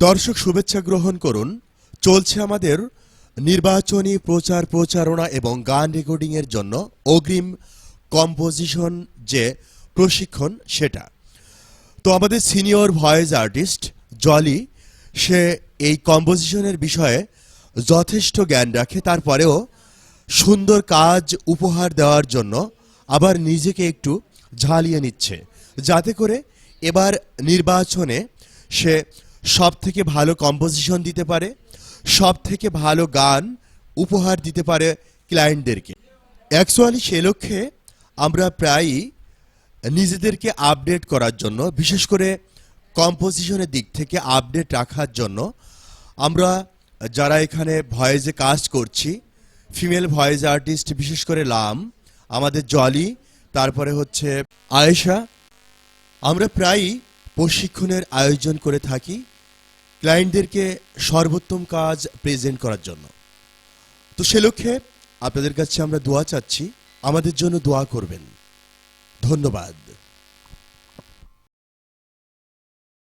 দর্শক শুভেচ্ছা গ্রহণ করুন। চলছে আমাদের নির্বাচনী প্রচার প্রচারণা এবং গান রেকর্ডিং এর জন্য অগ্রিম কম্পোজিশন যে প্রশিক্ষণ সেটা। তো আমাদের সিনিয়র ভয়েস আর্টিস্ট জলি সে এই কম্পোজিশনের বিষয়ে যথেষ্ট জ্ঞান রাখে, তারপরেও সুন্দর কাজ উপহার দেওয়ার জন্য আবার নিজেকে একটু ঝালিয়ে নিচ্ছে, যাতে করে এবার নির্বাচনে সে সব থেকে ভালো কম্পোজিশন দিতে পারে, সব থেকে ভালো গান উপহার দিতে পারে ক্লায়েন্টদেরকে। অ্যাকচুয়ালি সে লক্ষ্যে আমরা প্রায়ই নিজেদেরকে আপডেট করার জন্য, বিশেষ করে কম্পোজিশনের দিক থেকে আপডেট রাখার জন্য আমরা যারা এখানে ভয়েসে কাজ করছি, ফিমেল ভয়েস আর্টিস্ট বিশেষ করে লাম, আমাদের জলি, তারপরে হচ্ছে আয়েশা, আমরা প্রায়ই প্রশিক্ষণের আয়োজন করে থাকি ক্লায়েন্টদেরকে সর্বোত্তম কাজ প্রেজেন্ট করার জন্য। তো সে লক্ষ্যে আপনাদের কাছে আমরা দোয়া চাচ্ছি, আমাদের জন্য দোয়া করবেন। ধন্যবাদ।